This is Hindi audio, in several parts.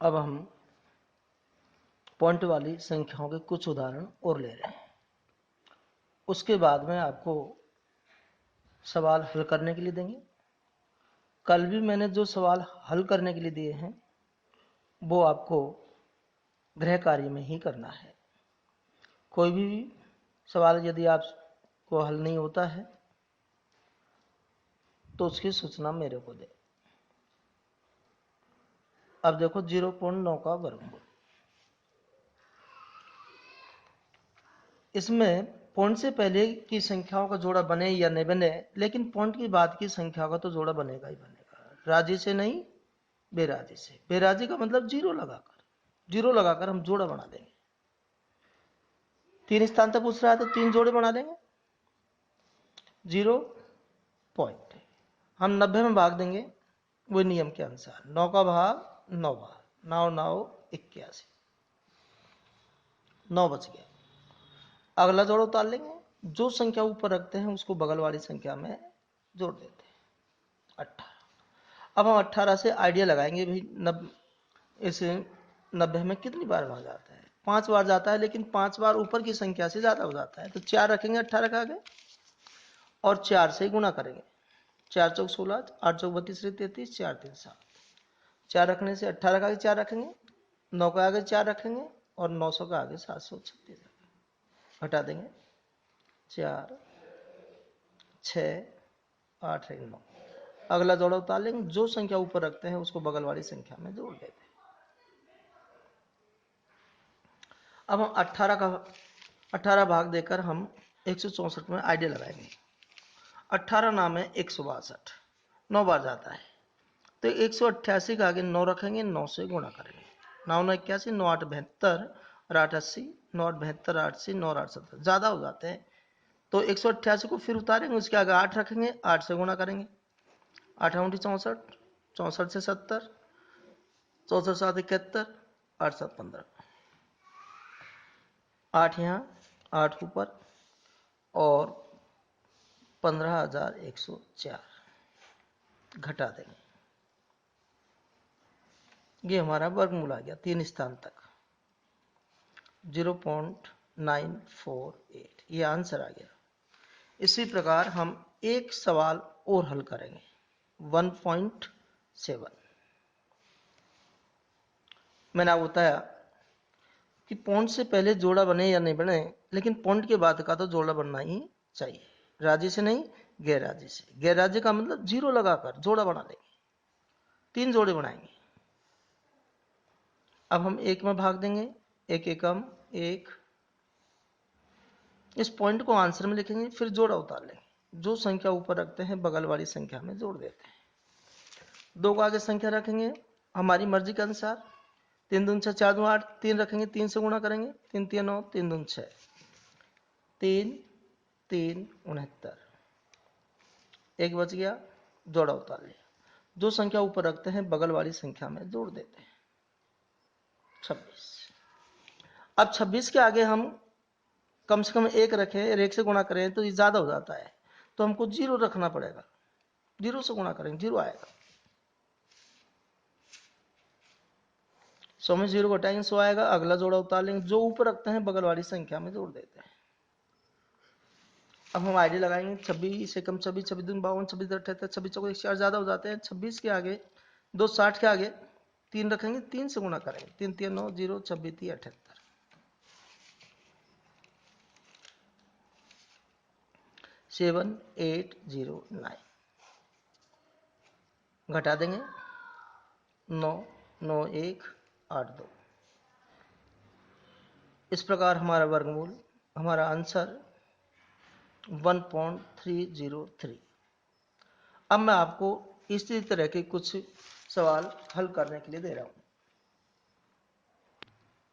अब हम पॉइंट वाली संख्याओं के कुछ उदाहरण और ले रहे हैं। उसके बाद में आपको सवाल हल करने के लिए देंगे। कल भी मैंने जो सवाल हल करने के लिए दिए हैं वो आपको गृह कार्य में ही करना है। कोई भी सवाल यदि आपको हल नहीं होता है तो उसकी सूचना मेरे को दे। अब देखो 0.9 का वर्गमूल। इसमें पॉइंट से पहले की संख्याओं का जोड़ा बने या नहीं बने, लेकिन पॉइंट की बाद की संख्या का तो जोड़ा बनेगा ही बनेगा। राजी से नहीं, बेराजी से। बेराजी का मतलब जीरो लगाकर हम जोड़ा बना देंगे। 3 स्थान तक पूछ रहा है तो 3 जोड़े बना देंगे। 0 पॉइंट हम 90 में भाग देंगे वही नियम के अनुसार। 9 का भाग 9 बार, 9 9 81, 9 बच गया। अगला जोड़ा उतार लेंगे। जो संख्या ऊपर रखते हैं उसको बगल वाली संख्या में जोड़ देते हैं। 18। अब हम 18 से आइडिया लगाएंगे भाई इसे 90 में कितनी बार भाग जाता है। 5 बार जाता है, लेकिन 5 बार ऊपर की संख्या से ज्यादा हो जाता है तो 4 रखेंगे 18 के आगे और 4 से गुणा करेंगे। 4 चौक 16, 8 चौक 32, 33, 4 3 7। 4 रखने से 18 का आगे 4 रखेंगे, 9 का आगे 4 रखेंगे और 900 का आगे 736 घटा देंगे। 4 6 8 9। अगला जोड़ा उतार लेंगे। जो संख्या ऊपर रखते हैं उसको बगल वाली संख्या में जोड़ देते हैं। अब हम 18 भाग देकर हम 164 में आइडिया लगाएंगे। 18 नाम है 162, 9 बार जाता है तो 188 के आगे 9 रखेंगे, 9 से गुणा करेंगे। 9 9 81, 9 8 72 और 8 80, 9 8 72, 8 80, 9 8 70 ज्यादा हो जाते हैं तो 188 को फिर उतारेंगे, उसके आगे 8 रखेंगे, 8 से गुणा करेंगे। 8 8 64, 64 से 70, 64 7 71, 8 7 15। 8 यहाँ 8 ऊपर और 15,104 घटा देंगे। ये हमारा वर्गमूल आ गया 3 स्थान तक 0.948। ये आंसर आ गया। इसी प्रकार हम एक सवाल और हल करेंगे 1.7। मैंने आपको बताया कि पॉइंट से पहले जोड़ा बने या नहीं बने, लेकिन पॉइंट के बाद का तो जोड़ा बनना ही चाहिए। राजी से नहीं, गैर राजी से। गैर राजी का मतलब 0 लगाकर जोड़ा बना देंगे। 3 जोड़े बनाएंगे। अब हम 1 में भाग देंगे, 1 एकम 1। इस पॉइंट को आंसर में लिखेंगे, फिर जोड़ा उतार लेंगे। जो संख्या ऊपर रखते हैं बगल वाली संख्या में जोड़ देते हैं। 2 का आगे संख्या रखेंगे हमारी मर्जी के अनुसार। 3 दून 6, 4 दून 8, 3 रखेंगे, 3 से गुणा करेंगे। 3 3 9, 3 दून 6, 3 3 69। 1 बच गया, जोड़ा उतार लिया। जो संख्या ऊपर रखते हैं बगल वाली संख्या में जोड़ देते हैं। 26। अब 26 के आगे हम कम से कम 1 रखें, 1 से गुणा करें तो ये ज्यादा हो जाता है तो हमको 0 रखना पड़ेगा। 0 से गुणा करेंगे, 0 आएगा। 100 में 0 घटाएंगे, 100 आएगा। अगला जोड़ा उतार लेंगे। जो ऊपर रखते हैं बगल वाली संख्या में जोड़ देते हैं। अब हम आइडिया लगाएंगे। 26 एकम 26, 26 दून 52, 26 78, 26 चौक 104 ज्यादा हो जाते हैं। 26 के आगे 2 60 के आगे 3 रखेंगे, 3 से गुणा करेंगे। 3 3 9 0, 26 3 78। 7809 घटा देंगे। 9 9 1 8 2। इस प्रकार हमारा वर्गमूल, हमारा आंसर 1.303। अब मैं आपको इसी तरह के कुछ सवाल हल करने के लिए दे रहा हूं।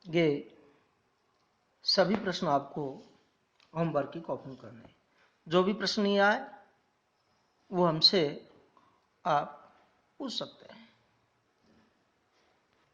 ये सभी प्रश्न आपको होमवर्क की कॉपी में करने हैं। जो भी प्रश्न नहीं आए वो हमसे आप पूछ सकते हैं।